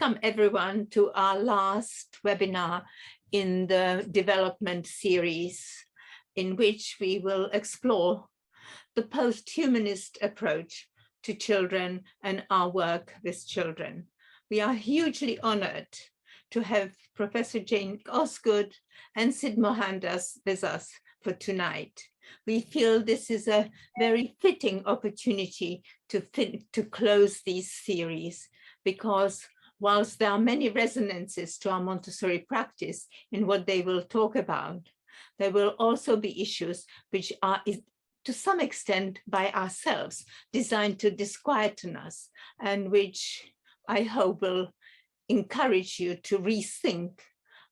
Welcome everyone to our last webinar in the development series, in which we will explore the post-humanist approach to children and our work with children. We are hugely honored to have Professor Jane Osgood and Sid Mohandas with us for tonight. We feel this is a very fitting opportunity to close these series, because whilst there are many resonances to our Montessori practice in what they will talk about, there will also be issues which are, to some extent, by ourselves, designed to disquieten us, and which I hope will encourage you to rethink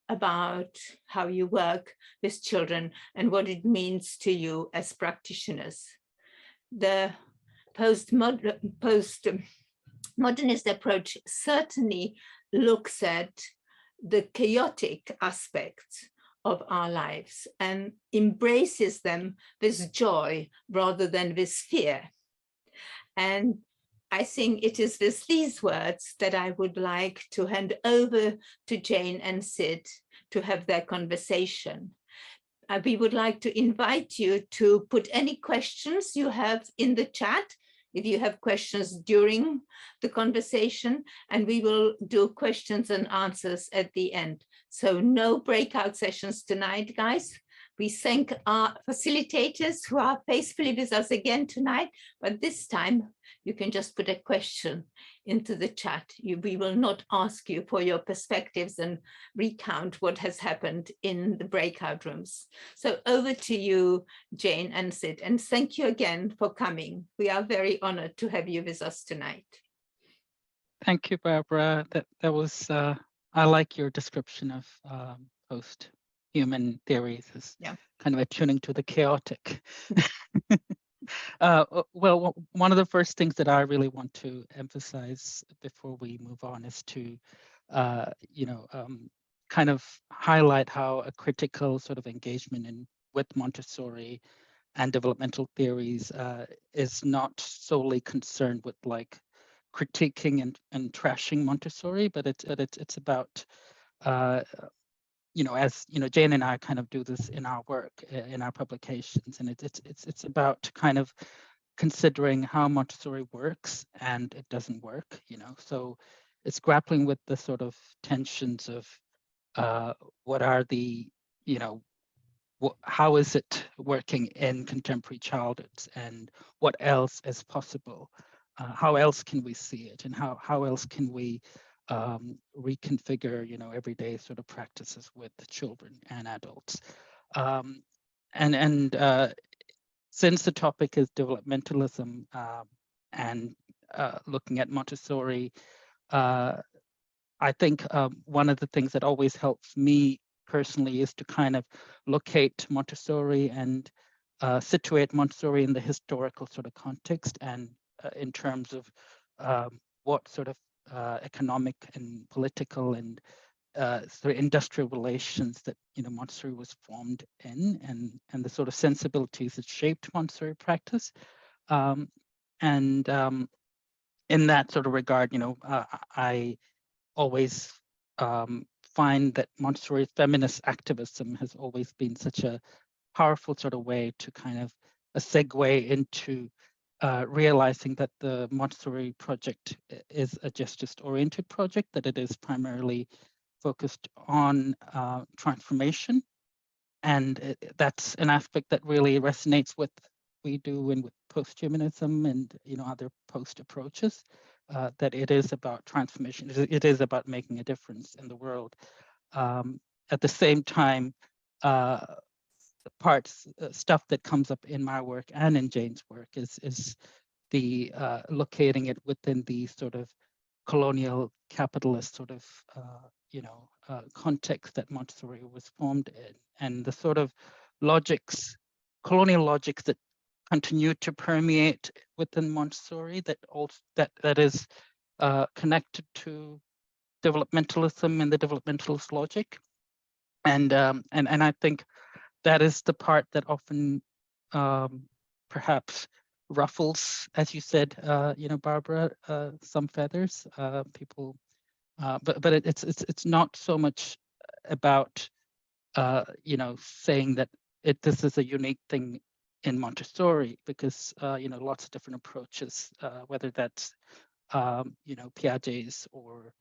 about how you work with children and what it means to you as practitioners. The modernist approach certainly looks at the chaotic aspects of our lives and embraces them with joy rather than with fear. And I think it is with these words that I would like to hand over to Jane and Sid to have their conversation. We would like to invite you to put any questions you have in the chat, if you have questions during the conversation, and we will do questions and answers at the end. So no breakout sessions tonight, guys. We thank our facilitators who are faithfully with us again tonight, but this time you can just put a question into the chat. We will not ask you for your perspectives and recount what has happened in the breakout rooms. So over to you, Jane and Sid, and thank you again for coming. We are very honored to have you with us tonight. Thank you, Barbara. That was, I like your description of post-human theories as kind of attuning to the chaotic. Well, one of the first things that I really want to emphasize before we move on is to, kind of highlight how a critical sort of engagement with Montessori and developmental theories is not solely concerned with like critiquing and trashing Montessori, but it's about as Jane and I kind of do this in our work, in our publications, and it's about kind of considering how Montessori works and it doesn't work, So it's grappling with the sort of tensions of what are the, how is it working in contemporary childhoods, and what else is possible? How else can we see it, and how else can we reconfigure, everyday sort of practices with children and adults. Since the topic is developmentalism and looking at Montessori, I think one of the things that always helps me personally is to kind of locate Montessori and situate Montessori in the historical sort of context, and in terms of what sort of economic and political and sort of industrial relations that Montessori was formed in, and the sort of sensibilities that shaped Montessori practice. In that sort of regard, I always find that Montessori feminist activism has always been such a powerful sort of way to kind of a segue into realizing that the Montessori project is a justice-oriented project, that it is primarily focused on transformation. And that's an aspect that really resonates with what we do and with post-humanism and other post approaches, that it is about transformation. It is about making a difference in the world. At the same time, stuff that comes up in my work and in Jane's work is the locating it within the sort of colonial capitalist sort of context that Montessori was formed in, and the sort of colonial logics that continue to permeate within Montessori, that is connected to developmentalism and the developmentalist logic, and I think that is the part that often perhaps ruffles, as you said, Barbara, some feathers. People But it's not so much about saying that this is a unique thing in Montessori, because lots of different approaches, whether that's Piaget's or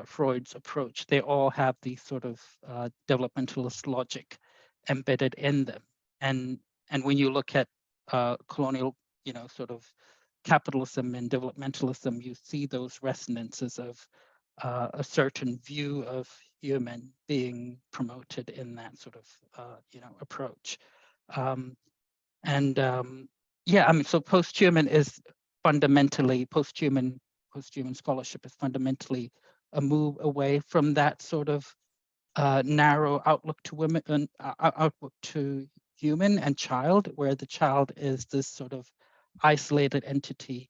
Freud's approach, they all have these sort of developmentalist logic embedded in them. And when you look at colonial, sort of capitalism and developmentalism, you see those resonances of a certain view of human being promoted in that sort of approach. Yeah, I mean, so post-human is fundamentally, post-human scholarship is fundamentally a move away from that sort of narrow outlook to women and outlook to human and child, where the child is this sort of isolated entity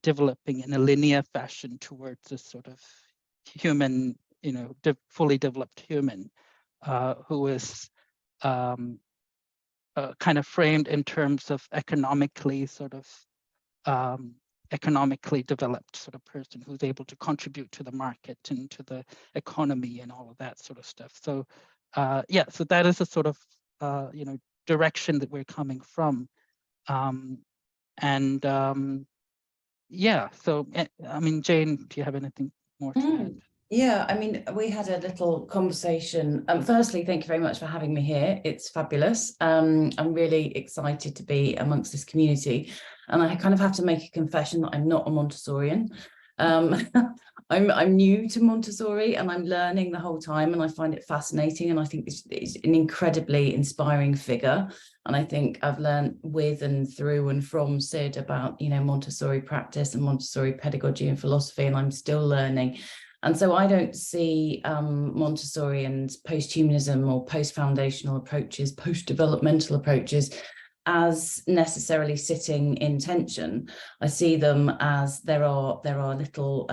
developing in a linear fashion towards this sort of human, fully developed human who is kind of framed in terms of economically developed sort of person who's able to contribute to the market and to the economy and all of that sort of stuff. So yeah, so that is a sort of direction that we're coming from. Yeah, so I mean, Jane, do you have anything more to add? Yeah, I mean, we had a little conversation. Firstly, thank you very much for having me here. It's fabulous. I'm really excited to be amongst this community. And I kind of have to make a confession that I'm not a Montessorian. I'm new to Montessori and I'm learning the whole time, and I find it fascinating. And I think it's an incredibly inspiring figure. And I think I've learned with and through and from Sid about, Montessori practice and Montessori pedagogy and philosophy, and I'm still learning. And so I don't see Montessori and post-humanism or post-foundational approaches, post-developmental approaches as necessarily sitting in tension. I see them as there are little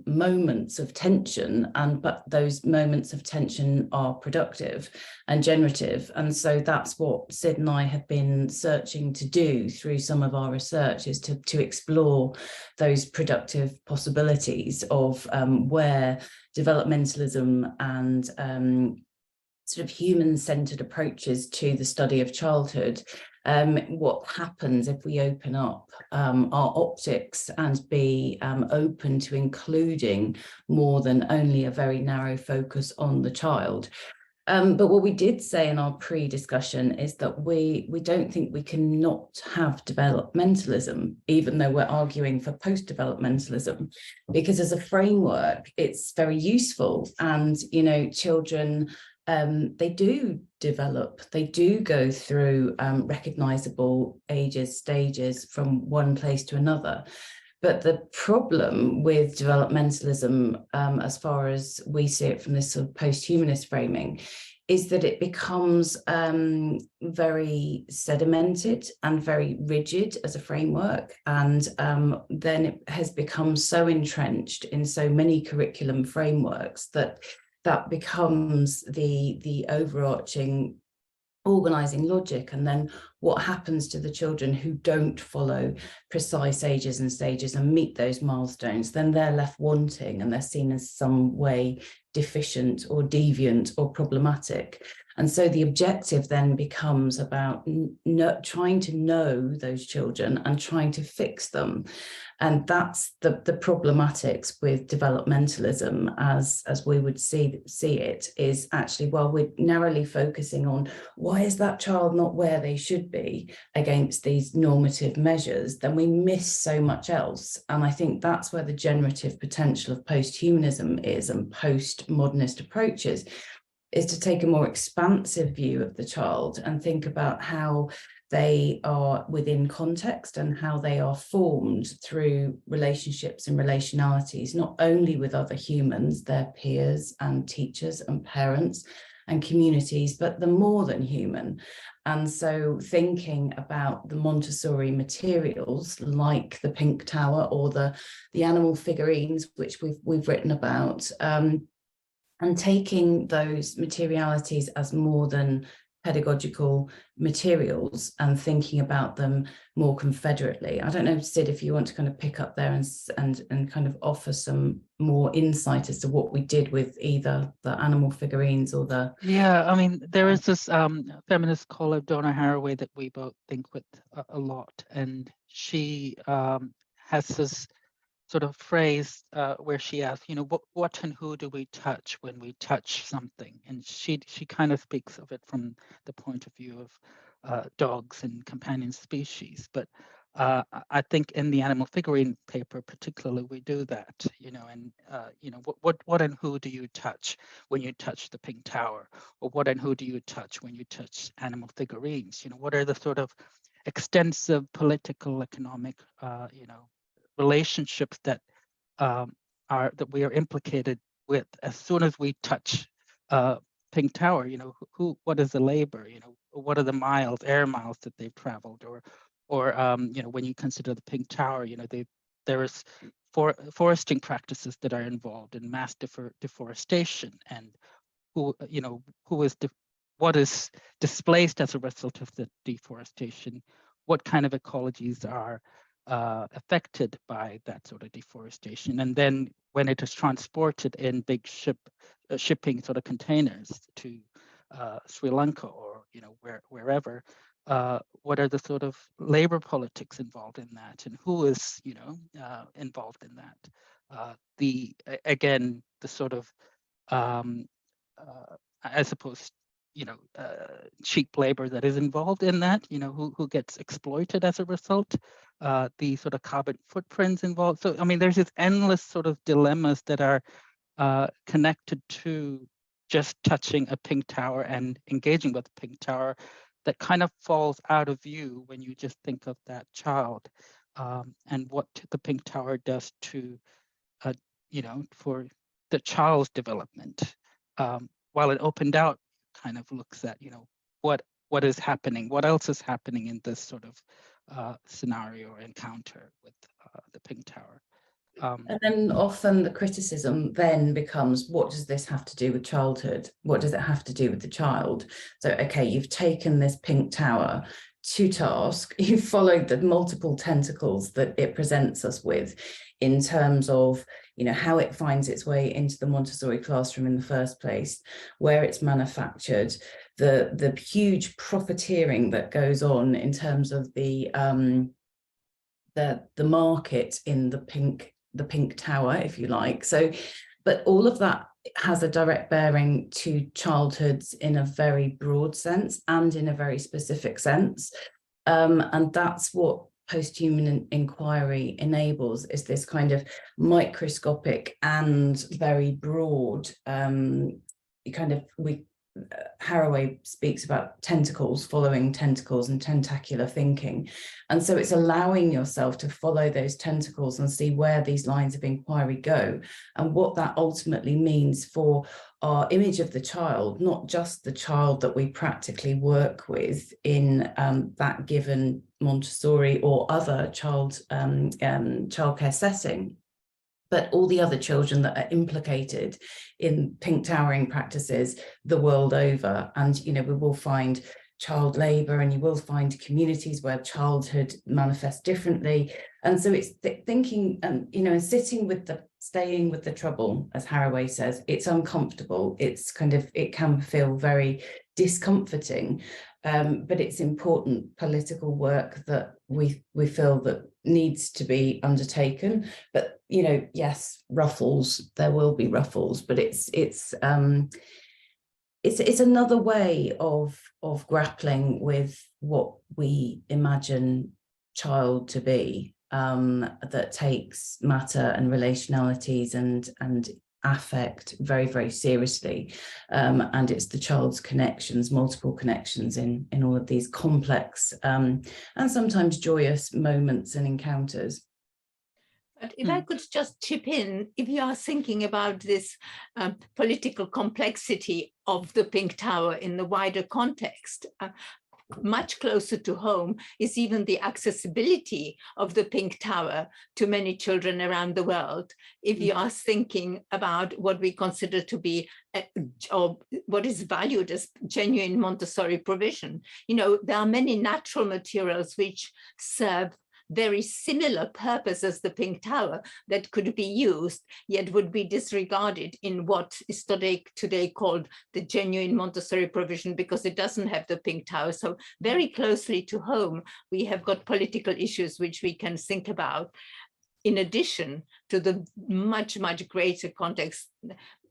moments of tension, but those moments of tension are productive and generative. And so that's what Sid and I have been searching to do through some of our research, is to explore those productive possibilities of where developmentalism and sort of human-centered approaches to the study of childhood, what happens if we open up our optics and be open to including more than only a very narrow focus on the child. But what we did say in our pre-discussion is that we don't think we can not have developmentalism, even though we're arguing for post-developmentalism, because as a framework, it's very useful. And, children, they do develop, they do go through recognizable stages from one place to another. But the problem with developmentalism, as far as we see it from this sort of post-humanist framing, is that it becomes very sedimented and very rigid as a framework. And then it has become so entrenched in so many curriculum frameworks that becomes the overarching organizing logic. And then what happens to the children who don't follow precise ages and stages and meet those milestones? Then they're left wanting, and they're seen as some way deficient or deviant or problematic. And so the objective then becomes about trying to know those children and trying to fix them. And that's the problematics with developmentalism, as we would see it, is actually, while we're narrowly focusing on why is that child not where they should be against these normative measures, then we miss so much else. And I think that's where the generative potential of post-humanism is, and post-modernist approaches, is to take a more expansive view of the child and think about how they are within context and how they are formed through relationships and relationalities, not only with other humans, their peers and teachers and parents and communities, but the more than human. And so thinking about the Montessori materials, like the pink tower or the animal figurines, which we've written about, and taking those materialities as more than pedagogical materials and thinking about them more confederately. I don't know, Sid, if you want to kind of pick up there and kind of offer some more insight as to what we did with either the animal figurines or the... Yeah, I mean, there is this feminist scholar, Donna Haraway, that we both think with a lot, and she has this sort of phrase where she asks, you know, what and who do we touch when we touch something? And she kind of speaks of it from the point of view of dogs and companion species. But I think in the animal figurine paper particularly, we do that, you know, and, you know, what and who do you touch when you touch the Pink Tower? Or what and who do you touch when you touch animal figurines? You know, what are the sort of extensive political, economic, you know, relationships that we are implicated with as soon as we touch Pink Tower? You know, what is the labor? You know, what are the miles, air miles that they've traveled, or you know, when you consider the Pink Tower, you know, there is foresting practices that are involved in mass deforestation, and you know, what is displaced as a result of the deforestation, what kind of ecologies are affected by that sort of deforestation, and then when it is transported in big shipping sort of containers to Sri Lanka or, you know, wherever, what are the sort of labor politics involved in that, and who is, you know, involved in that? Again, the sort of I suppose, you know, cheap labor that is involved in that, you know, who gets exploited as a result, the sort of carbon footprints involved. So, I mean, there's this endless sort of dilemmas that are connected to just touching a Pink Tower and engaging with the Pink Tower that kind of falls out of view when you just think of that child, and what the Pink Tower does to, you know, for the child's development. While it opened out kind of looks at, you know, what is happening, what else is happening in this sort of scenario or encounter with the Pink Tower. And then often the criticism then becomes, what does this have to do with childhood? What does it have to do with the child? So, okay, you've taken this Pink Tower to task, you've followed the multiple tentacles that it presents us with in terms of, you know, how it finds its way into the Montessori classroom in the first place, where it's manufactured, the huge profiteering that goes on in terms of the market in the Pink Tower, if you like. So, but all of that has a direct bearing to childhoods in a very broad sense and in a very specific sense. And that's what post-human inquiry enables, is this kind of microscopic and very broad Haraway speaks about tentacles following tentacles and tentacular thinking. And so it's allowing yourself to follow those tentacles and see where these lines of inquiry go and what that ultimately means for our image of the child, not just the child that we practically work with in that given Montessori or other childcare setting, but all the other children that are implicated in pink towering practices the world over. And, you know, we will find child labour, and you will find communities where childhood manifests differently. And so it's thinking, you know, and staying with the trouble, as Haraway says. It's uncomfortable. It's kind of, it can feel very discomforting, but it's important political work that we feel that needs to be undertaken. But, you know, yes, ruffles, there will be ruffles, but it's another way of grappling with what we imagine child to be, that takes matter and relationalities and affect very, very seriously, and it's the child's connections, multiple connections in all of these complex and sometimes joyous moments and encounters. But if I could just chip in, if you are thinking about this political complexity of the Pink Tower in the wider context, much closer to home is even the accessibility of the Pink Tower to many children around the world. If you are thinking about what we consider to be or what is valued as genuine Montessori provision, you know, there are many natural materials which serve very similar purpose as the Pink Tower that could be used, yet would be disregarded in what is today called the genuine Montessori provision, because it doesn't have the Pink Tower. So very closely to home, we have got political issues which we can think about, in addition to the much, much greater context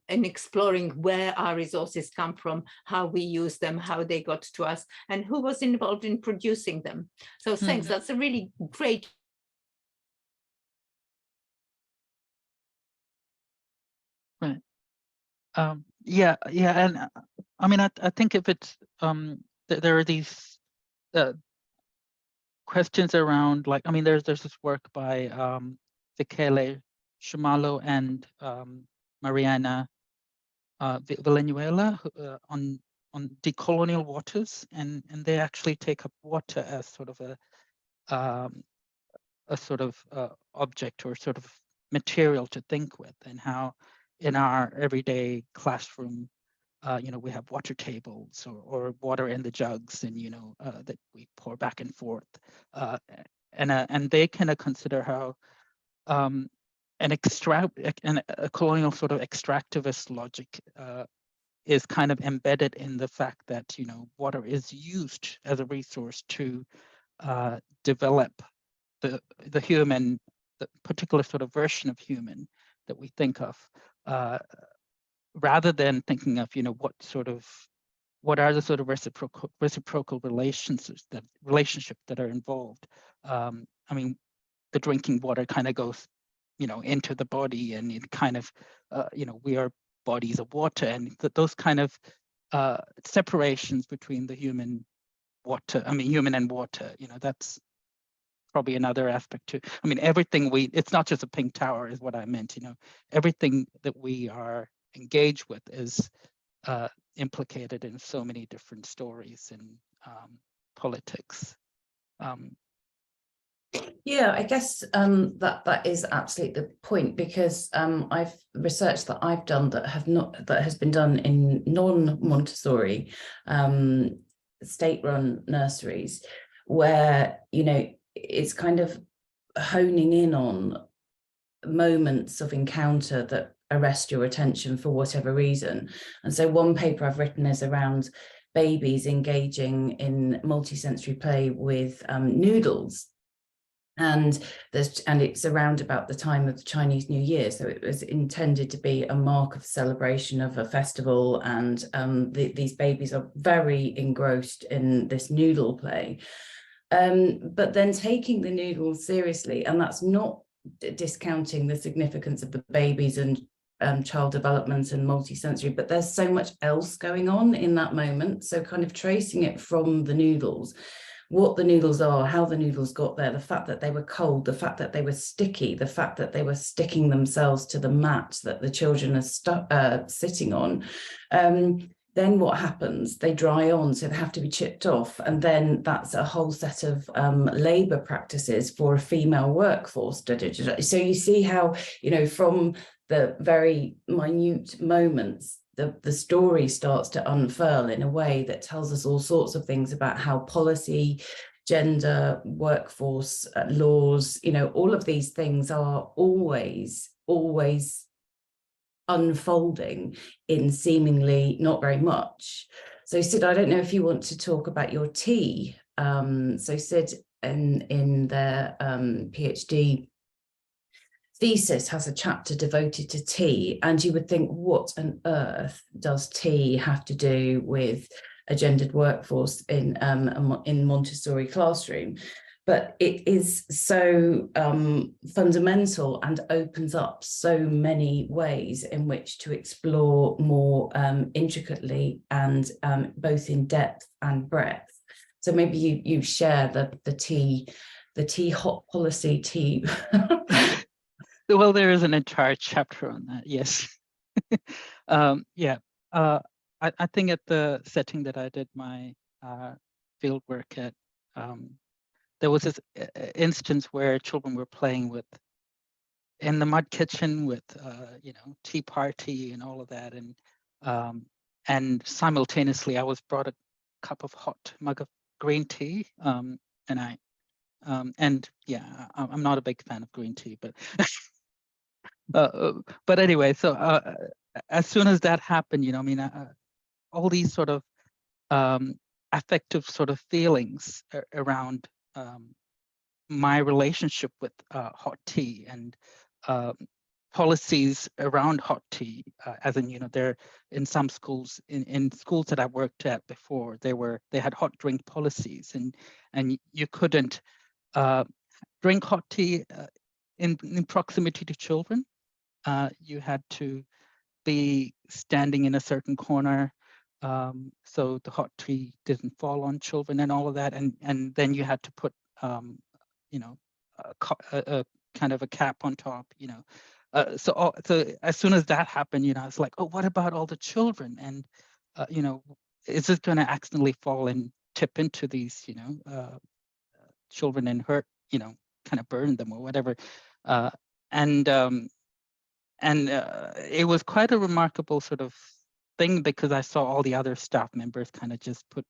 in exploring where our resources come from, how we use them, how they got to us, and who was involved in producing them. So thanks, that's a really great. Right. Yeah, and I mean, I think if it's there are these questions around, like, I mean, there's this work by Vikele Shumalo and Mariana Villanueva on decolonial waters, and they actually take up water as sort of a sort of object or sort of material to think with, and how in our everyday classroom, you know, we have water tables or water in the jugs, and you know that we pour back and forth, and they kind of consider how a colonial sort of extractivist logic is kind of embedded in the fact that, you know, water is used as a resource to develop the human, the particular sort of version of human that we think of, rather than thinking of, you know, what are the sort of reciprocal relationships that are involved. I mean, the drinking water kind of goes, you know, into the body, and it kind of, you know, we are bodies of water, and those kind of separations between the human and water, you know, that's probably another aspect too. I mean, everything it's not just a Pink Tower is what I meant, you know, everything that we are engaged with is implicated in so many different stories and politics. Yeah, I guess that is absolutely the point, because I've research that I've done that has been done in non-Montessori state-run nurseries, where, you know, it's kind of honing in on moments of encounter that arrest your attention for whatever reason. And so one paper I've written is around babies engaging in multisensory play with noodles. And it's around about the time of the Chinese New Year, so it was intended to be a mark of celebration of a festival, and these babies are very engrossed in this noodle play, but then taking the noodles seriously, and that's not discounting the significance of the babies and child development and multisensory, but there's so much else going on in that moment. So kind of tracing it from the noodles, what the noodles are, how the noodles got there, the fact that they were cold, the fact that they were sticky, the fact that they were sticking themselves to the mat that the children are sitting on. Then what happens? They dry on, so they have to be chipped off. And then that's a whole set of labour practices for a female workforce. So you see how, you know, from the very minute moments, the story starts to unfurl in a way that tells us all sorts of things about how policy, gender, workforce, laws, you know, all of these things are always unfolding in seemingly not very much. So Sid, I don't know if you want to talk about your tea. So Sid in their PhD thesis has a chapter devoted to tea, and you would think, what on earth does tea have to do with a gendered workforce in Montessori classroom? But it is so fundamental and opens up so many ways in which to explore more intricately and both in depth and breadth. So maybe you share the tea hot policy tea. Well, there is an entire chapter on that, yes. Yeah, I think at the setting that I did my field work at, there was this instance where children were playing in the mud kitchen with, tea party and all of that. And simultaneously I was brought a mug of green tea. I'm not a big fan of green tea, but but anyway, so as soon as that happened, all these sort of affective sort of feelings around my relationship with hot tea and policies around hot tea, as in, there in some schools, in schools that I worked at before, they had hot drink policies, and you couldn't drink hot tea in proximity to children. You had to be standing in a certain corner, so the hot tea didn't fall on children and all of that, and then you had to put a kind of a cap on top, so as soon as that happened, it's like, oh, what about all the children? And is this going to accidentally fall and tip into these children and hurt, kind of burn them or whatever? And it was quite a remarkable sort of thing, because I saw all the other staff members kind of just put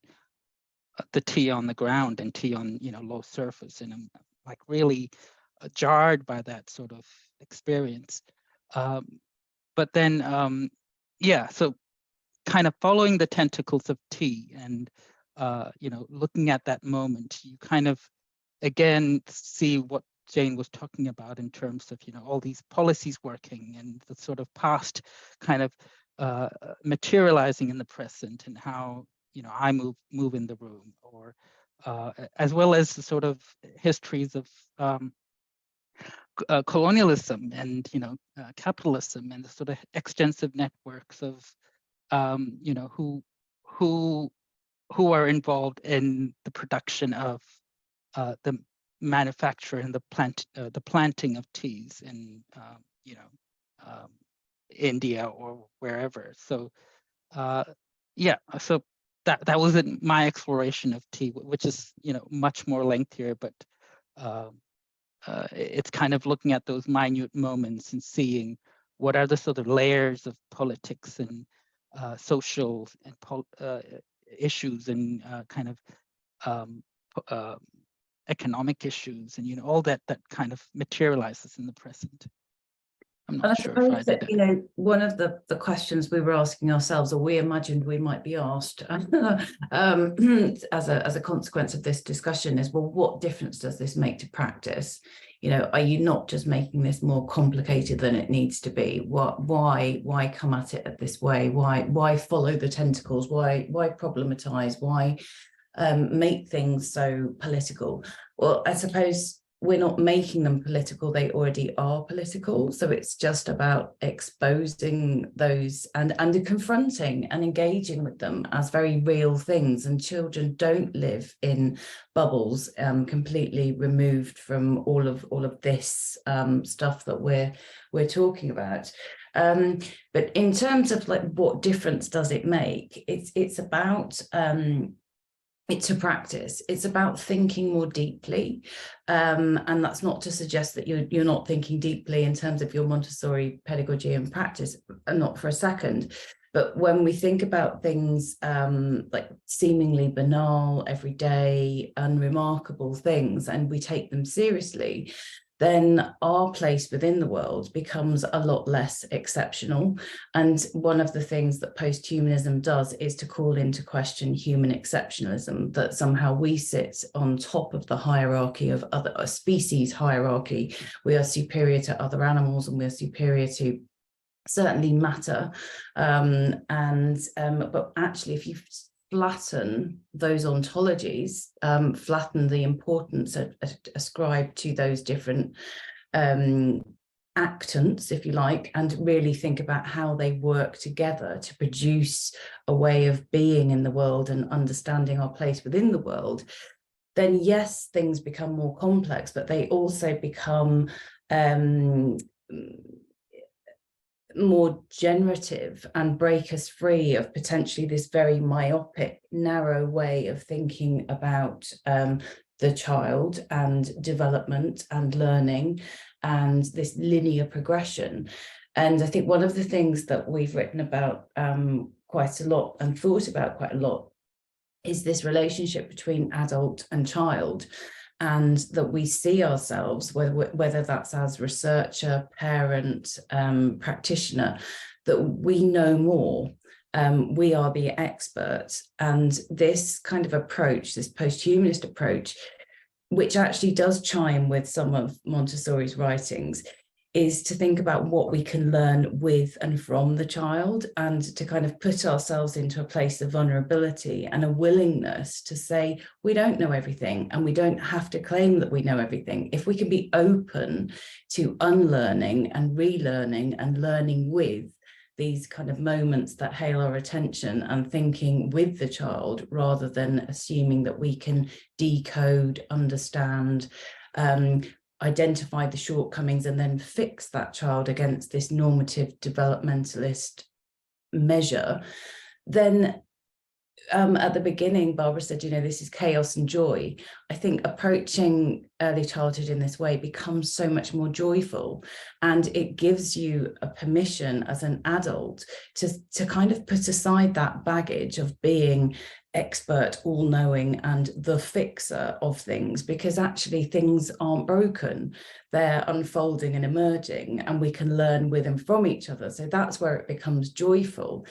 the tea on the ground and tea on low surface, and I'm like really jarred by that sort of experience. But then so kind of following the tentacles of tea and looking at that moment, you kind of again see what Jane was talking about in terms of all these policies working and the sort of past kind of materializing in the present, and how I move in the room, or as well as the sort of histories of colonialism and capitalism, and the sort of extensive networks of who are involved in the production of the manufacture and the planting of teas in India or wherever. So so that was my exploration of tea, which is much more lengthier, but it's kind of looking at those minute moments and seeing what are the sort of layers of politics and social and issues and kind of economic issues, and all that kind of materializes in the present. I'm not sure if I did it. One of the questions we were asking ourselves, or we imagined we might be asked as a consequence of this discussion, is, well, what difference does this make to practice? Are you not just making this more complicated than it needs to be? Why come at it this way? Why follow the tentacles? Why problematize? Why make things so political? Well, I suppose we're not making them political, they already are political. So it's just about exposing those and confronting and engaging with them as very real things. And children don't live in bubbles, completely removed from all of this stuff that we're talking about. But in terms of like, what difference does it make? It's about it's a practice. It's about thinking more deeply, and that's not to suggest that you're not thinking deeply in terms of your Montessori pedagogy and practice, not for a second. But when we think about things like seemingly banal, everyday, unremarkable things, and we take them seriously, then our place within the world becomes a lot less exceptional. And one of the things that post-humanism does is to call into question human exceptionalism, that somehow we sit on top of the hierarchy of other species hierarchy. We are superior to other animals, and we're superior to certainly matter. But actually, if you flatten those ontologies, flatten the importance ascribed to those different actants, if you like, and really think about how they work together to produce a way of being in the world and understanding our place within the world, then yes, things become more complex, but they also become more generative and break us free of potentially this very myopic, narrow way of thinking about the child and development and learning and this linear progression. And I think one of the things that we've written about quite a lot and thought about quite a lot is this relationship between adult and child, and that we see ourselves, whether that's as researcher, parent, practitioner, that we know more. We are the experts. And this kind of approach, this post-humanist approach, which actually does chime with some of Montessori's writings, is to think about what we can learn with and from the child, and to kind of put ourselves into a place of vulnerability and a willingness to say, we don't know everything, and we don't have to claim that we know everything. If we can be open to unlearning and relearning and learning with these kind of moments that hail our attention, and thinking with the child rather than assuming that we can decode, understand, identify the shortcomings and then fix that child against this normative developmentalist measure, then at the beginning, Barbara said, you know, this is chaos and joy. I think approaching early childhood in this way becomes so much more joyful, and it gives you a permission as an adult to kind of put aside that baggage of being expert, all-knowing and the fixer of things, because actually things aren't broken, they're unfolding and emerging, and we can learn with and from each other. So that's where it becomes joyful.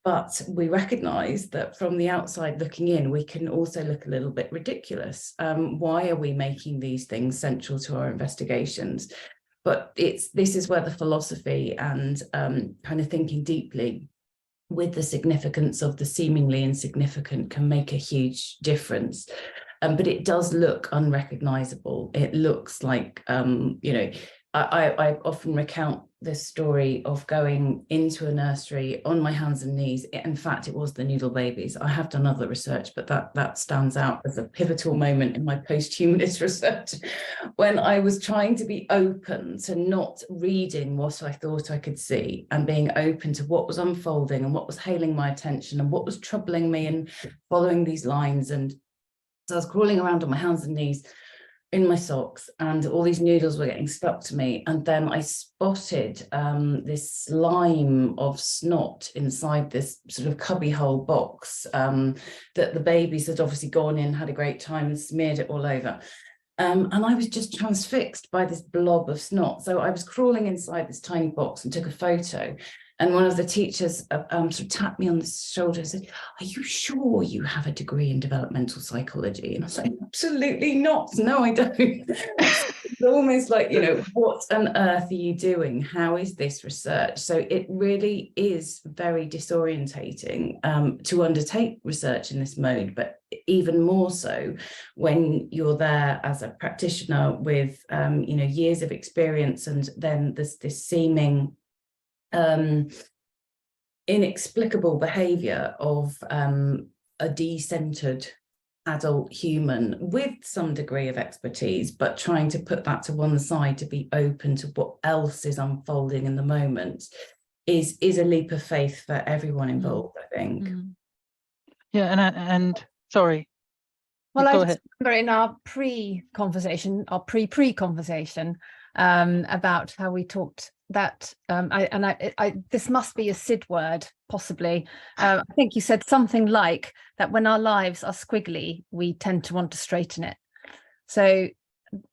But we recognise that from the outside looking in, we can also look a little bit ridiculous. Why are we making these things central to our investigations? But this is where the philosophy and kind of thinking deeply with the significance of the seemingly insignificant can make a huge difference. But it does look unrecognisable. It looks like, you know, I often recount this story of going into a nursery on my hands and knees. In fact, it was the noodle babies. I have done other research, but that stands out as a pivotal moment in my post-humanist research, when I was trying to be open to not reading what I thought I could see, and being open to what was unfolding and what was hailing my attention and what was troubling me, and following these lines. And so I was crawling around on my hands and knees in my socks, and all these noodles were getting stuck to me. And then I spotted this slime of snot inside this sort of cubbyhole box that the babies had obviously gone in, had a great time and smeared it all over. And I was just transfixed by this blob of snot. So I was crawling inside this tiny box and took a photo. And one of the teachers sort of tapped me on the shoulder and said, "Are you sure you have a degree in developmental psychology?" And I was like, "Absolutely not. No, I don't." It's almost like, you know, what on earth are you doing? How is this research? So it really is very disorientating to undertake research in this mode, but even more so when you're there as a practitioner with, you know, years of experience, and then there's this seeming inexplicable behavior of a de-centered adult human with some degree of expertise, but trying to put that to one side to be open to what else is unfolding in the moment is a leap of faith for everyone involved, I think. Yeah, and sorry. Well, go I ahead. remember in our pre-conversation, our pre-conversation about how we talked that this must be a SID word, possibly. I think you said something like that when our lives are squiggly, we tend to want to straighten it. So,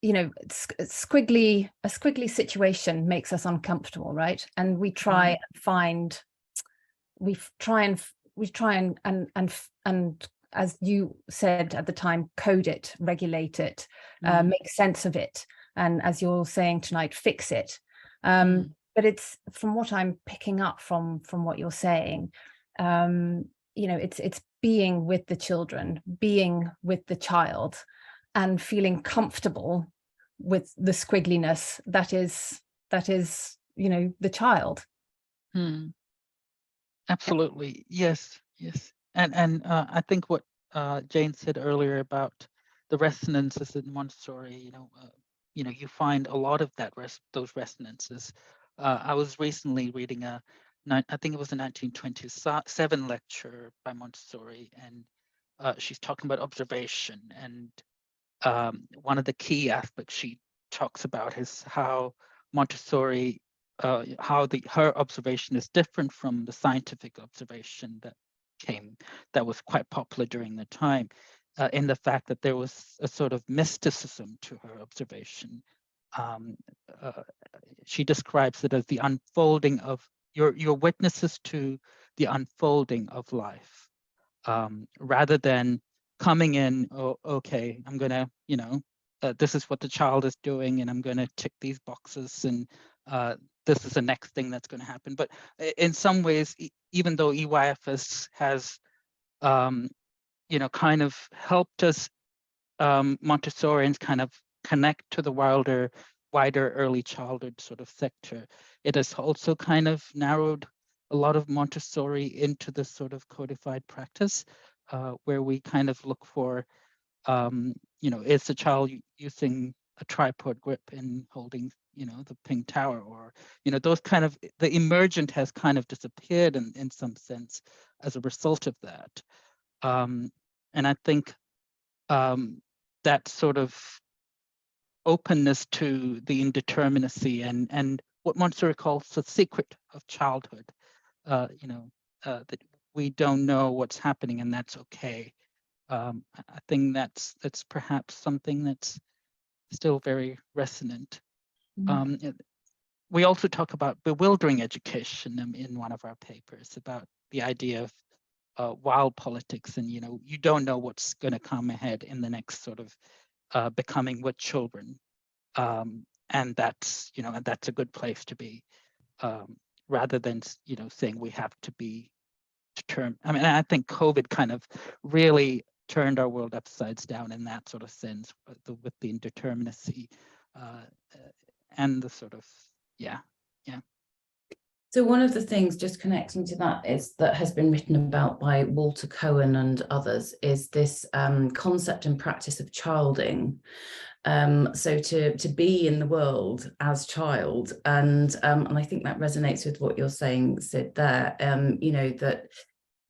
you know, a squiggly situation makes us uncomfortable, right? And we try and as you said at the time, code it, regulate it, make sense of it, and as you're saying tonight, fix it. But it's, from what I'm picking up from what you're saying, you know, it's being with the children, being with the child, and feeling comfortable with the squiggliness that is, you know, the child. Absolutely, yes. And I think what Jane said earlier about the resonances in Montessori, you know, you find a lot of those resonances I was recently reading I think it was a 1927 lecture by Montessori, and she's talking about observation. And one of the key aspects she talks about is how Montessori, her observation is different from the scientific observation that was quite popular during the time, in the fact that there was a sort of mysticism to her observation. She describes it as the unfolding of your witnesses to the unfolding of life, rather than coming in, oh, okay, I'm gonna, this is what the child is doing, and I'm gonna tick these boxes, and this is the next thing that's going to happen. But in some ways, even though EYFS has, kind of helped us Montessorians kind of connect to the wider early childhood sort of sector, it has also kind of narrowed a lot of Montessori into this sort of codified practice, where we kind of look for, is the child using a tripod grip and holding, the ping tower, or, those kind of, the emergent has kind of disappeared in some sense as a result of that. And I think that sort of openness to the indeterminacy and what Montessori calls the secret of childhood, that we don't know what's happening, and that's okay. I think that's perhaps something that's still very resonant. We also talk about bewildering education in one of our papers, about the idea of wild politics, and you don't know what's going to come ahead in the next sort of becoming with children, and that's a good place to be, rather than saying we have to be determined. I mean, I think COVID kind of really turned our world upside down in that sort of sense, with the indeterminacy, and the sort of yeah. So one of the things, just connecting to that, is that has been written about by Walter Cohen and others, is this concept and practice of childing. So to be in the world as child, and I think that resonates with what you're saying, Sid, there, that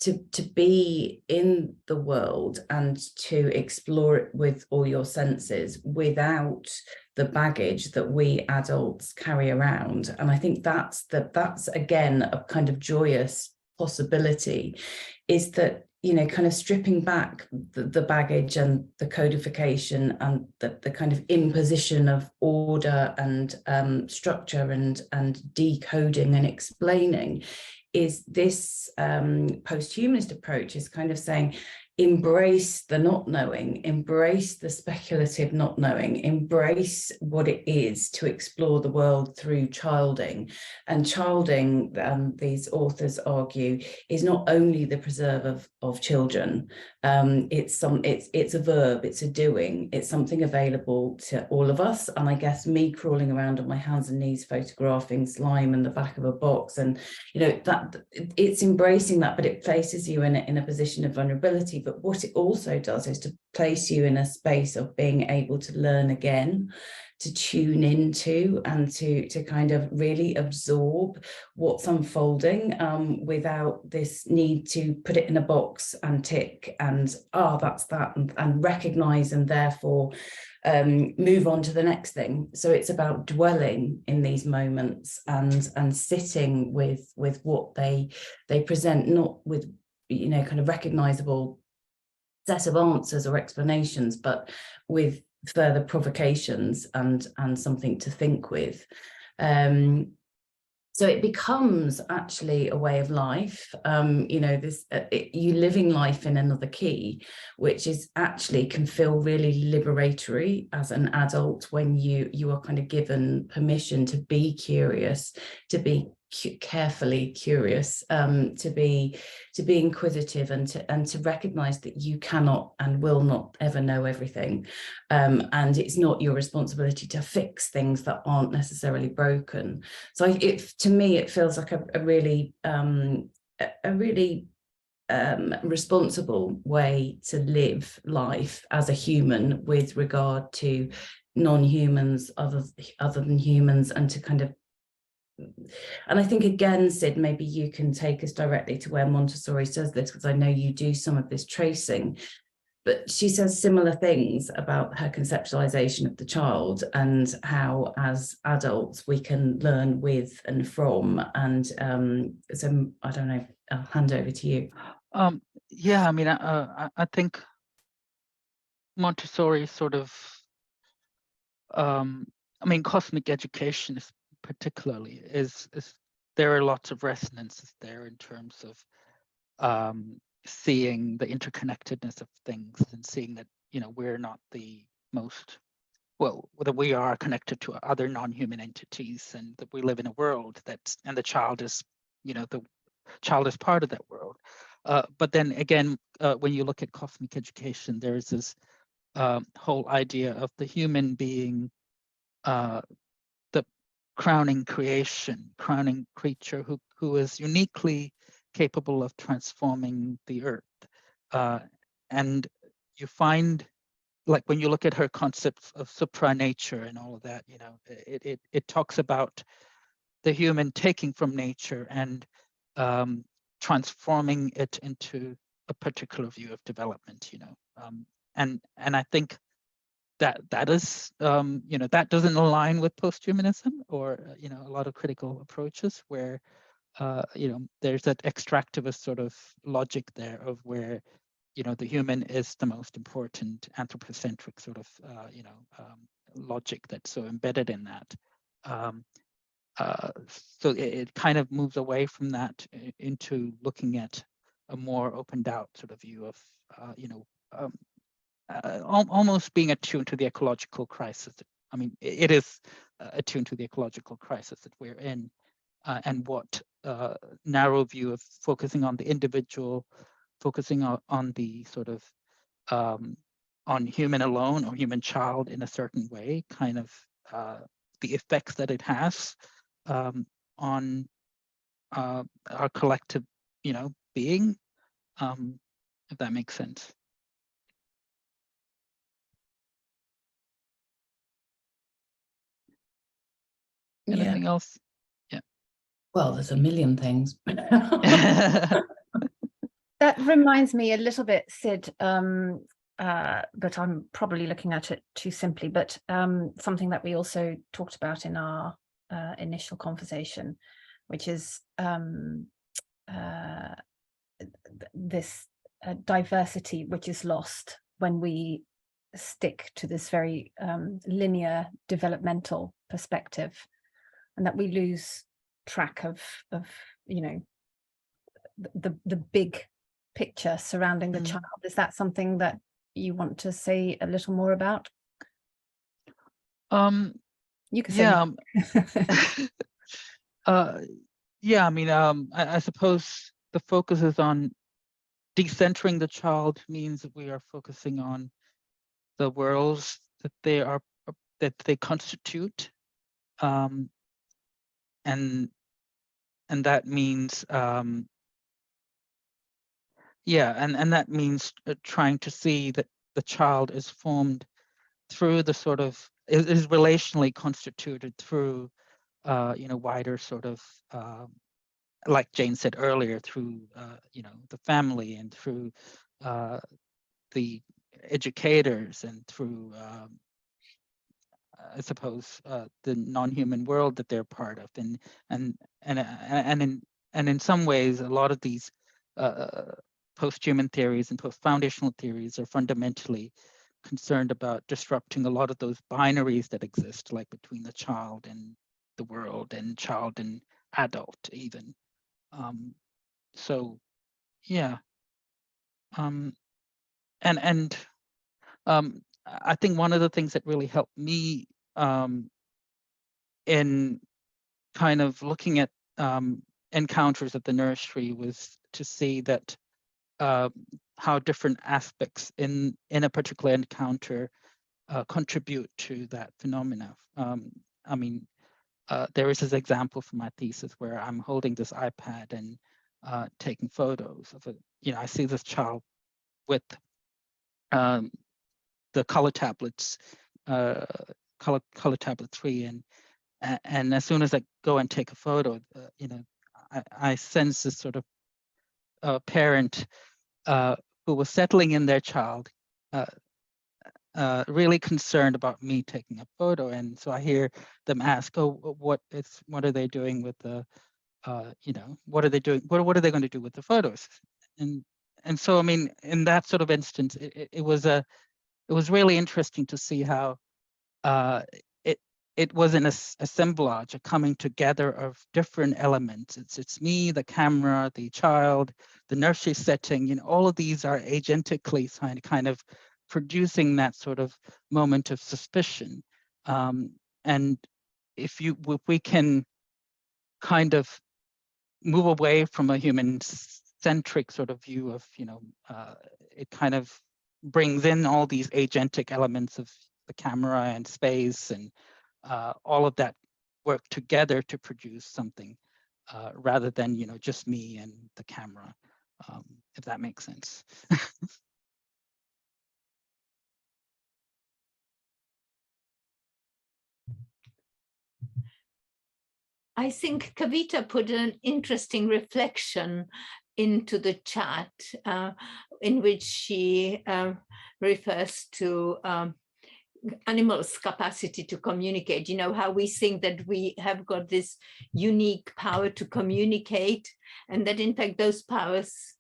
to be in the world and to explore it with all your senses without the baggage that we adults carry around. And I think that's again a kind of joyous possibility, is that kind of stripping back the baggage and the codification and the kind of imposition of order and structure and decoding and explaining, is this post-humanist approach is kind of saying, embrace the not knowing, embrace the speculative not knowing, embrace what it is to explore the world through childing. And childing, these authors argue, is not only the preserve of children. It's a verb, it's a doing, it's something available to all of us. And I guess me crawling around on my hands and knees photographing slime in the back of a box, and that it's embracing that, but it places you in a position of vulnerability. But what it also does is to place you in a space of being able to learn again, to tune into, and to kind of really absorb what's unfolding, without this need to put it in a box and tick and that's that, and recognize, and therefore move on to the next thing. So it's about dwelling in these moments and sitting with what they present, not with kind of recognizable set of answers or explanations, but with further provocations and something to think with. So it becomes actually a way of life, you living life in another key, which is actually can feel really liberatory as an adult when you are kind of given permission to be curious, to be carefully curious, to be inquisitive, and to recognize that you cannot and will not ever know everything, and it's not your responsibility to fix things that aren't necessarily broken. So to me it feels like a really responsible way to live life as a human with regard to non-humans, other than humans, and to kind of and I think again, Sid, maybe you can take us directly to where Montessori says this, because I know you do some of this tracing, but she says similar things about her conceptualization of the child and how as adults we can learn with and from. And so I don't know, I'll hand over to you. Yeah, I mean, I think Montessori sort of, I mean, cosmic education is particularly there are lots of resonances there in terms of seeing the interconnectedness of things and seeing that, you know, we're not the most, well, that we are connected to other non-human entities, and that we live in a world and the child is, you know, the child is part of that world. But then again, when you look at cosmic education, there is this whole idea of the human being the crowning creature who is uniquely capable of transforming the earth. And you find, like, when you look at her concepts of supranature and all of that, you know, it talks about the human taking from nature and transforming it into a particular view of development, you know. And I think that is, you know, that doesn't align with post-humanism or, you know, a lot of critical approaches where, you know, there's that extractivist sort of logic there of where, you know, the human is the most important anthropocentric sort of, you know, logic that's so embedded in that. So it kind of moves away from that into looking at a more opened out sort of view of, you know, almost being attuned to the ecological crisis. I mean, it is attuned to the ecological crisis that we're in, and what narrow view of focusing on the individual, focusing on the sort of on human alone or human child in a certain way, kind of the effects that it has on our collective, you know, being, if that makes sense. Anything else? Yeah. Well, there's a million things. That reminds me a little bit, Sid, but I'm probably looking at it too simply, but something that we also talked about in our initial conversation, which is this diversity which is lost when we stick to this very linear developmental perspective, and that we lose track of you know, the big picture surrounding the child. Is that something that you want to say a little more about? You can say. Yeah. Yeah, I mean, I suppose the focus is on decentering the child, means that we are focusing on the worlds that they constitute, and that means yeah, and that means trying to see that the child is formed through the sort of is relationally constituted through you know, wider sort of like Jane said earlier, through you know, the family, and through the educators, and through I suppose the non-human world that they're part of, and in some ways, a lot of these post-human theories and post-foundational theories are fundamentally concerned about disrupting a lot of those binaries that exist, like between the child and the world, and child and adult even. So yeah, and I think one of the things that really helped me in kind of looking at encounters at the nursery was to see that how different aspects in a particular encounter contribute to that phenomena. I mean, there is this example from my thesis where I'm holding this iPad and taking photos of it. You know, I see this child with the color tablets, color tablet 3, And as soon as I go and take a photo, I sense this sort of parent who was settling in their child, really concerned about me taking a photo. And so I hear them ask, "Oh, what are they doing with the, what are they doing? What are they going to do with the photos?" And so, I mean, in that sort of instance, it was really interesting to see how it was an assemblage, a coming together of different elements. It's me, the camera, the child, the nursery setting. All of these are agentically kind of producing that sort of moment of suspicion. And if we can kind of move away from a human-centric sort of view of, it kind of brings in all these agentic elements of the camera and space and all of that work together to produce something rather than, just me and the camera, if that makes sense. I think Kavita put an interesting reflection into the chat in which she refers to animals' capacity to communicate. How we think that we have got this unique power to communicate, and that in fact those powers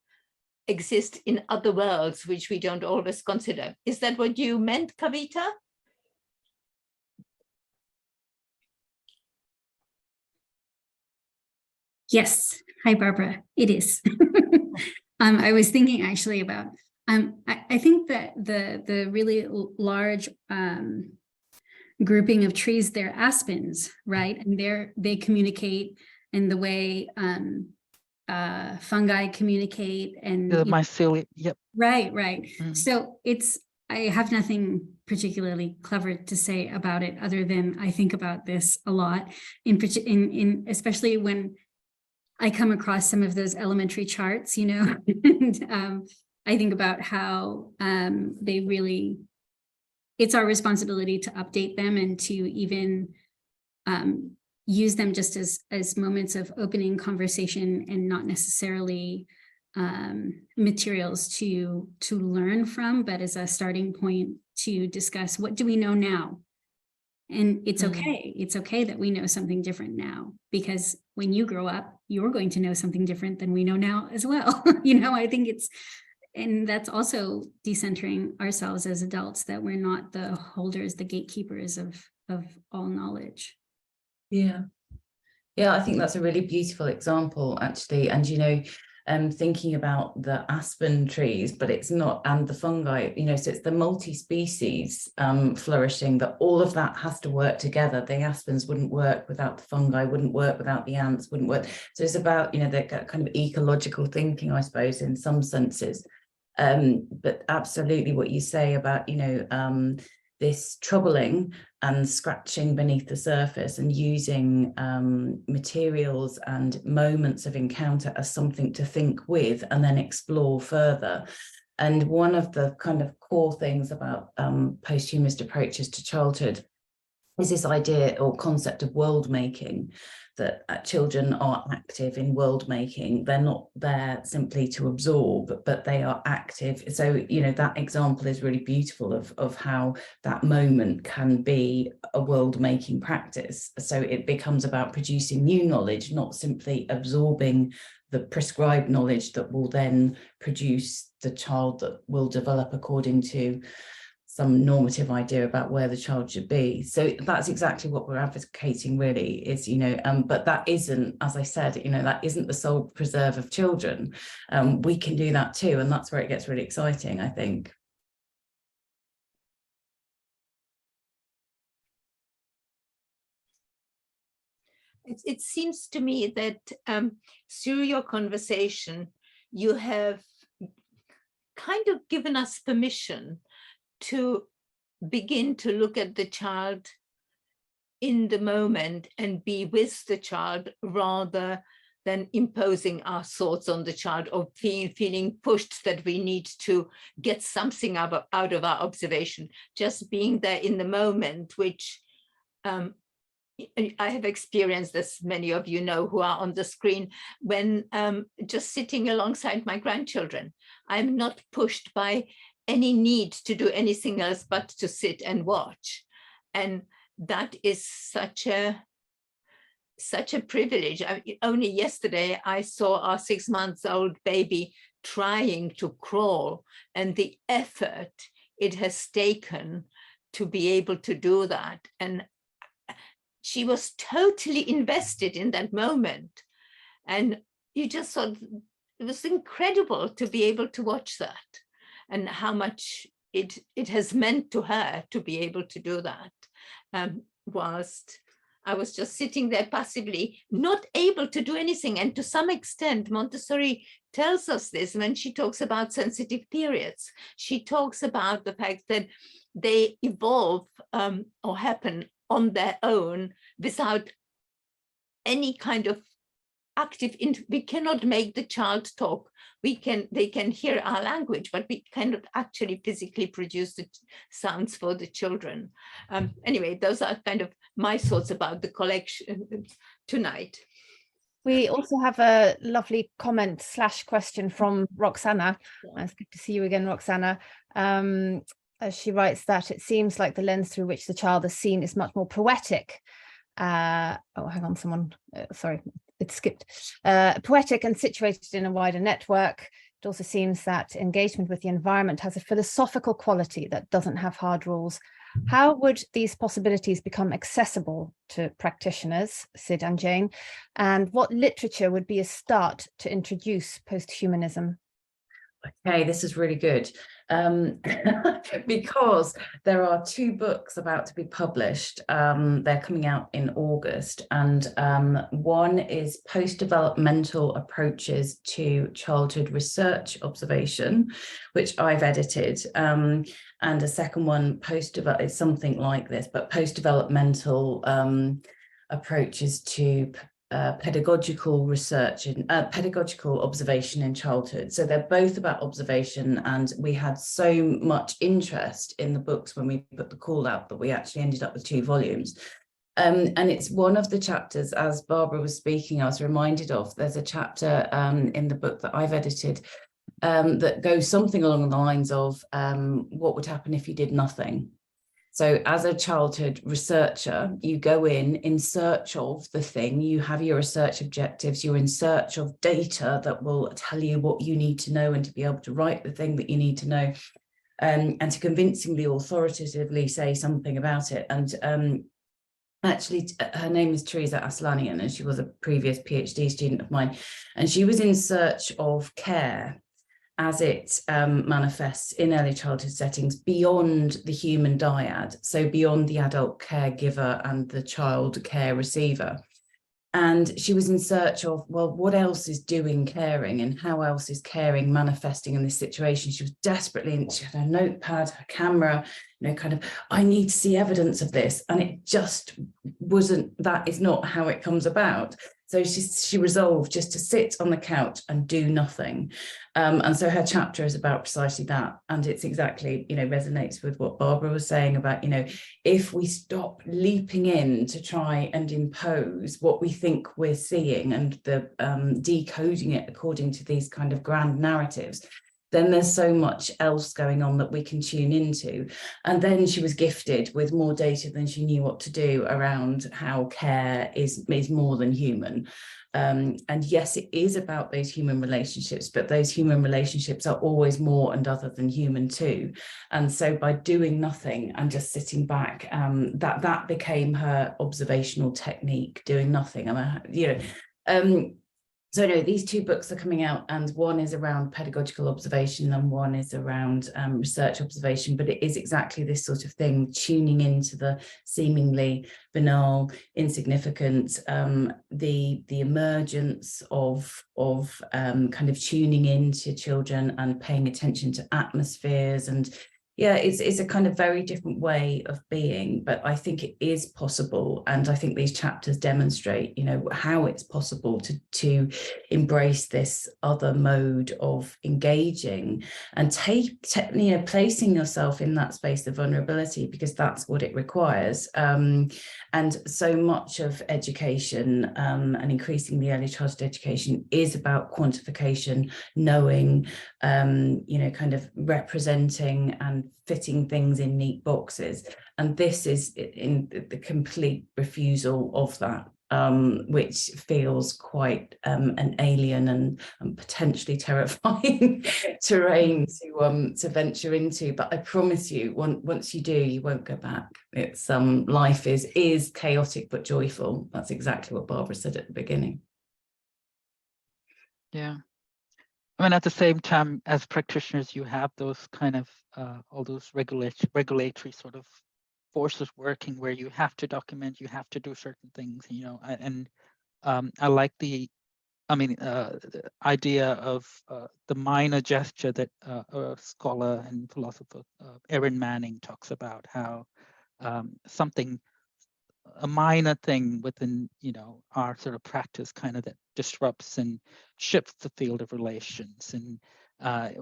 exist in other worlds which we don't always consider. Is that what you meant, Kavita? Yes. Hi, Barbara. It is. I was thinking actually about, I think that the really large grouping of trees, they're aspens, right? And they communicate in the way fungi communicate, and The mycelium, yep. Right. Mm. So I have nothing particularly clever to say about it other than I think about this a lot, in especially when I come across some of those elementary charts, and I think about how it's our responsibility to update them and to even use them just as moments of opening conversation and not necessarily materials to learn from, but as a starting point to discuss what do we know now. And it's okay. It's okay that we know something different now, because when you grow up, you're going to know something different than we know now as well. I think and that's also decentering ourselves as adults, that we're not the holders, the gatekeepers of all knowledge. Yeah, I think that's a really beautiful example, actually. And thinking about the aspen trees, but it's not, and the fungi, so it's the multi-species flourishing, that all of that has to work together. The aspens wouldn't work without the fungi, wouldn't work without the ants, wouldn't work. So it's about, the kind of ecological thinking, I suppose, in some senses. But absolutely what you say about, this troubling and scratching beneath the surface and using materials and moments of encounter as something to think with and then explore further. And one of the kind of core things about post-humanist approaches to childhood is this idea or concept of world making, that children are active in world making. They're not there simply to absorb, but they are active. So, that example is really beautiful of how that moment can be a world making practice. So it becomes about producing new knowledge, not simply absorbing the prescribed knowledge that will then produce the child that will develop according to some normative idea about where the child should be. So that's exactly what we're advocating, really, is, but that isn't, as I said, that isn't the sole preserve of children. We can do that too, and that's where it gets really exciting, I think. It seems to me that through your conversation, you have kind of given us permission to begin to look at the child in the moment and be with the child, rather than imposing our thoughts on the child or feeling pushed that we need to get something out of our observation. Just being there in the moment, which I have experienced this, many of you know who are on the screen, when just sitting alongside my grandchildren, I'm not pushed by any need to do anything else but to sit and watch. And that is such a privilege. Only yesterday I saw our 6-month-old baby trying to crawl, and the effort it has taken to be able to do that. And she was totally invested in that moment. And you just thought it was incredible to be able to watch that, and how much it has meant to her to be able to do that, whilst I was just sitting there passively, not able to do anything. And to some extent, Montessori tells us this when she talks about sensitive periods. She talks about the fact that they evolve or happen on their own without any kind of active, we cannot make the child talk. They can hear our language, but we cannot actually physically produce the sounds for the children. Anyway, those are kind of my thoughts about the collection tonight. We also have a lovely comment / question from Roxana. It's good to see you again, Roxana. She writes that it seems like the lens through which the child is seen is much more poetic. Oh, hang on, sorry, it skipped. Poetic and situated in a wider network. It also seems that engagement with the environment has a philosophical quality that doesn't have hard rules. How would these possibilities become accessible to practitioners, Sid and Jane? And what literature would be a start to introduce post-humanism? Okay, this is really good, because there are 2 books about to be published. They're coming out in August, and one is Post-Developmental Approaches to Childhood Research Observation, which I've edited, and a second one, it's something like this, but Post-Developmental Approaches to pedagogical research and pedagogical observation in childhood. So they're both about observation, and we had so much interest in the books when we put the call out that we actually ended up with 2 volumes. And it's one of the chapters, as Barbara was speaking, I was reminded of, there's a chapter in the book that I've edited that goes something along the lines of what would happen if you did nothing. So as a childhood researcher, you go in search of the thing, you have your research objectives, you're in search of data that will tell you what you need to know and to be able to write the thing that you need to know, and to convincingly, authoritatively say something about it. And actually, her name is Teresa Aslanian, and she was a previous PhD student of mine, and she was in search of care as it manifests in early childhood settings beyond the human dyad, so beyond the adult caregiver and the child care receiver. And she was in search of, well, what else is doing caring, and how else is caring manifesting in this situation? She was desperately, she had her notepad, her camera, kind of, I need to see evidence of this. And it just wasn't, that is not how it comes about. So she resolved just to sit on the couch and do nothing. And so her chapter is about precisely that. And it's exactly, resonates with what Barbara was saying about, if we stop leaping in to try and impose what we think we're seeing and the decoding it according to these kind of grand narratives, then there's so much else going on that we can tune into. And then she was gifted with more data than she knew what to do around how care is more than human. And yes, it is about those human relationships, but those human relationships are always more and other than human too. And so by doing nothing and just sitting back, that became her observational technique, doing nothing. So no, these 2 books are coming out, and one is around pedagogical observation and one is around research observation, but it is exactly this sort of thing, tuning into the seemingly banal, insignificant, the emergence of kind of tuning into children and paying attention to atmospheres and, Yeah, it's a kind of very different way of being, but I think it is possible. And I think these chapters demonstrate, you know, how it's possible to embrace this other mode of engaging and you know, placing yourself in that space of vulnerability, because that's what it requires. And so much of education and increasingly early childhood education is about quantification, knowing, you know, kind of representing and fitting things in neat boxes. And this is in the complete refusal of that, which feels quite an alien and potentially terrifying terrain to venture into. But I promise you, once you do, you won't go back. It's life is chaotic but joyful. That's exactly what Barbara said at the beginning. Yeah. I mean, at the same time, as practitioners, you have those kind of all those regulatory sort of forces working where you have to document, you have to do certain things, you know. And I like the idea of the minor gesture that a scholar and philosopher Erin Manning talks about, how a minor thing within, you know, our sort of practice kind of that disrupts and shifts the field of relations. And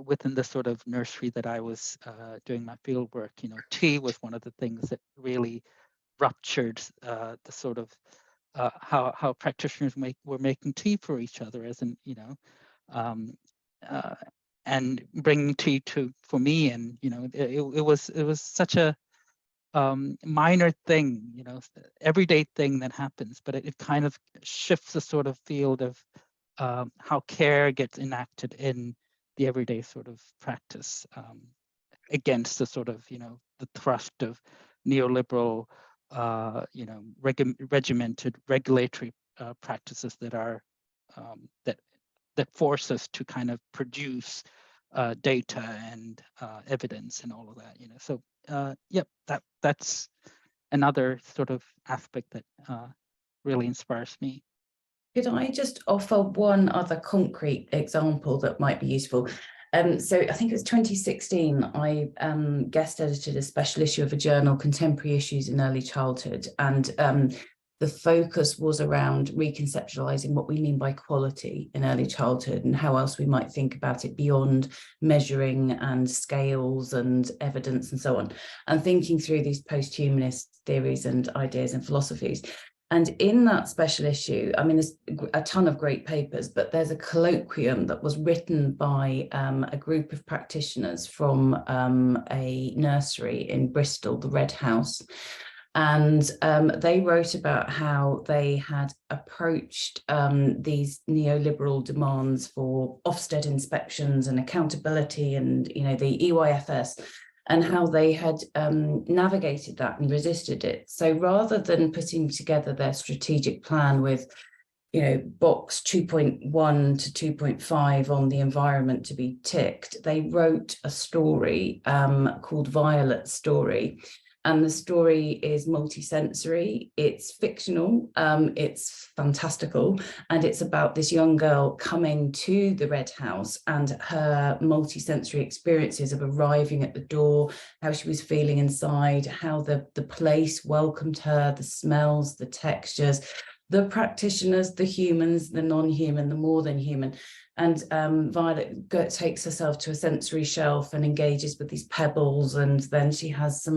within the sort of nursery that I was doing my field work, you know, tea was one of the things that really ruptured the sort of how practitioners were making tea for each other, as in, you know, and bringing tea for me. And, you know, it was such a minor thing, you know, everyday thing that happens, but it kind of shifts the sort of field of how care gets enacted in the everyday sort of practice, against the sort of, you know, the thrust of neoliberal, you know, regimented regulatory practices that are that force us to kind of produce data and evidence and all of that, you know. So yep, that's another sort of aspect that really inspires me. Could I just offer one other concrete example that might be useful? So I think it was 2016, I guest edited a special issue of a journal, Contemporary Issues in Early Childhood, and the focus was around reconceptualizing what we mean by quality in early childhood and how else we might think about it beyond measuring and scales and evidence and so on, and thinking through these post-humanist theories and ideas and philosophies. And in that special issue, I mean, there's a ton of great papers, but there's a colloquium that was written by a group of practitioners from a nursery in Bristol, the Red House. And they wrote about how they had approached these neoliberal demands for Ofsted inspections and accountability and, you know, the EYFS, and how they had navigated that and resisted it. So rather than putting together their strategic plan with, you know, box 2.1 to 2.5 on the environment to be ticked, they wrote a story called Violet's Story. And the story is multisensory, it's fictional, it's fantastical, and it's about this young girl coming to the Red House and her multisensory experiences of arriving at the door, how she was feeling inside, how the place welcomed her, the smells, the textures, the practitioners, the humans, the non-human, the more than human. And Violet takes herself to a sensory shelf and engages with these pebbles, and then she has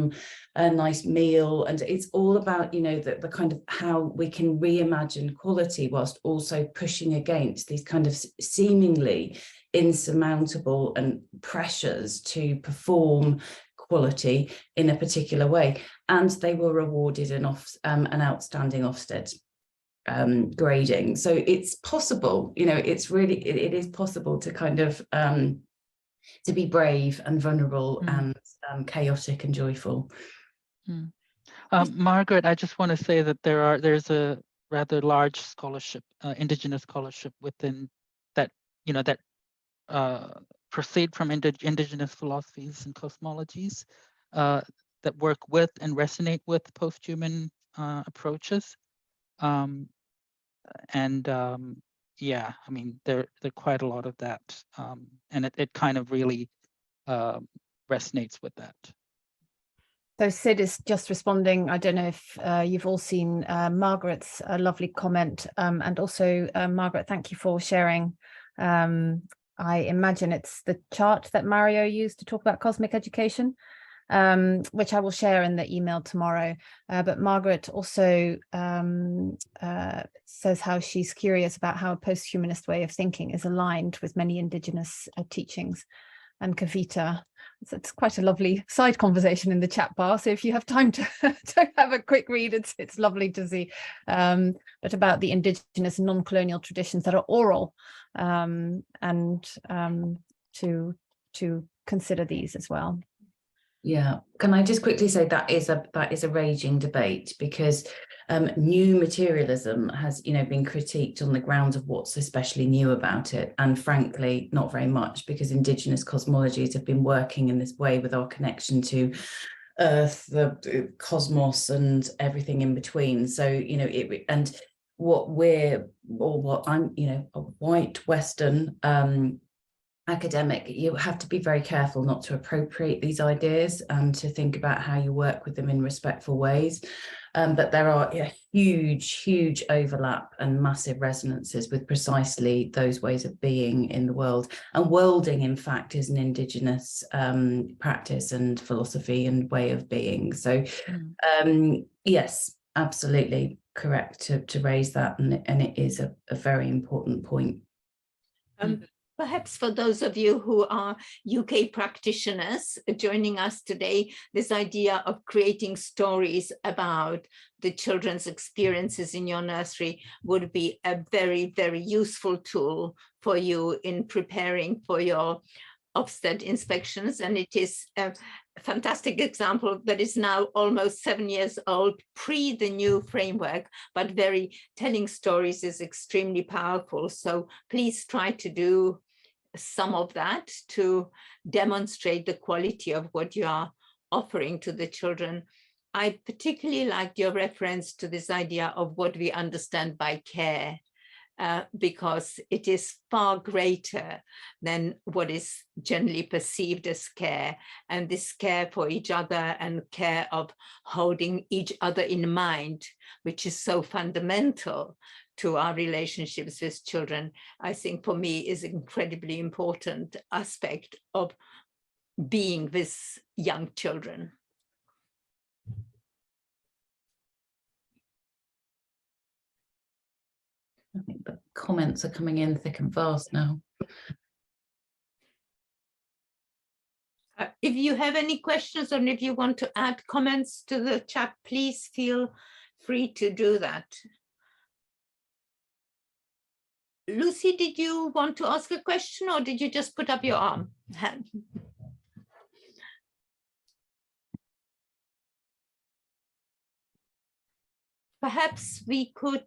a nice meal. And it's all about, you know, the kind of how we can reimagine quality whilst also pushing against these kind of seemingly insurmountable and pressures to perform quality in a particular way. And they were rewarded an outstanding Ofsted grading. So it's possible, you know, it's really, it is possible to kind of to be brave and vulnerable and chaotic and joyful. Margaret, I just want to say that there's a rather large scholarship, Indigenous scholarship within that, you know, that proceed from Indigenous philosophies and cosmologies that work with and resonate with post-human approaches. Yeah, I mean, there quite a lot of that, and it kind of really resonates with that. So Sid is just responding. I don't know if you've all seen Margaret's lovely comment, and also Margaret, thank you for sharing. I imagine it's the chart that Mario used to talk about cosmic education, which I will share in the email tomorrow. But Margaret also says how she's curious about how a post-humanist way of thinking is aligned with many Indigenous teachings. And Kavita, so it's quite a lovely side conversation in the chat bar. So if you have time to have a quick read, it's lovely to see. But about the Indigenous and non-colonial traditions that are oral, and to consider these as well. Yeah, can I just quickly say that is a raging debate, because new materialism has, you know, been critiqued on the grounds of what's especially new about it, and frankly not very much, because Indigenous cosmologies have been working in this way with our connection to Earth, the cosmos, and everything in between. So, you know, and what I'm, you know, a white Western academic, you have to be very careful not to appropriate these ideas and to think about how you work with them in respectful ways. But there are huge overlap and massive resonances with precisely those ways of being in the world. And worlding, in fact, is an Indigenous practice and philosophy and way of being. So yes, absolutely correct to raise that, and it is a very important point. Perhaps for those of you who are UK practitioners joining us today, this idea of creating stories about the children's experiences in your nursery would be a very, very useful tool for you in preparing for your Ofsted inspections. And it is a fantastic example that is now almost 7 years old, pre the new framework, but telling stories is extremely powerful. So please try to do some of that to demonstrate the quality of what you are offering to the children. I particularly liked your reference to this idea of what we understand by care, because it is far greater than what is generally perceived as care. And this care for each other and care of holding each other in mind, which is so fundamental to our relationships with children, I think for me is an incredibly important aspect of being with young children. I think the comments are coming in thick and fast now. If you have any questions, or if you want to add comments to the chat, please feel free to do that. Lucy, did you want to ask a question, or did you just put up your arm? Perhaps we could,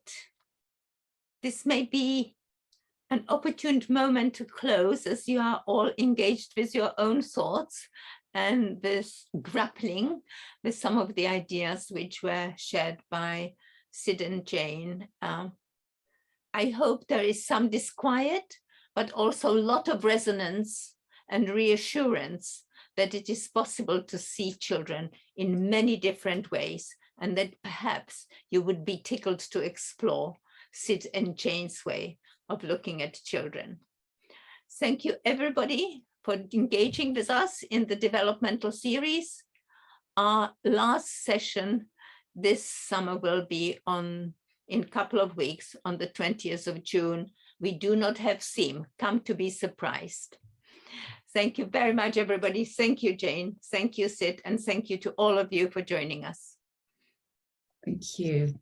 this may be an opportune moment to close, as you are all engaged with your own thoughts and with grappling with some of the ideas which were shared by Sid and Jane. I hope there is some disquiet, but also a lot of resonance and reassurance that it is possible to see children in many different ways, and that perhaps you would be tickled to explore Sid and Jane's way of looking at children. Thank you, everybody, for engaging with us in the developmental series. Our last session this summer will be in a couple of weeks, on the 20th of June. We do not have theme. Come to be surprised. Thank you very much, everybody. Thank you, Jane. Thank you, Sid. And thank you to all of you for joining us. Thank you.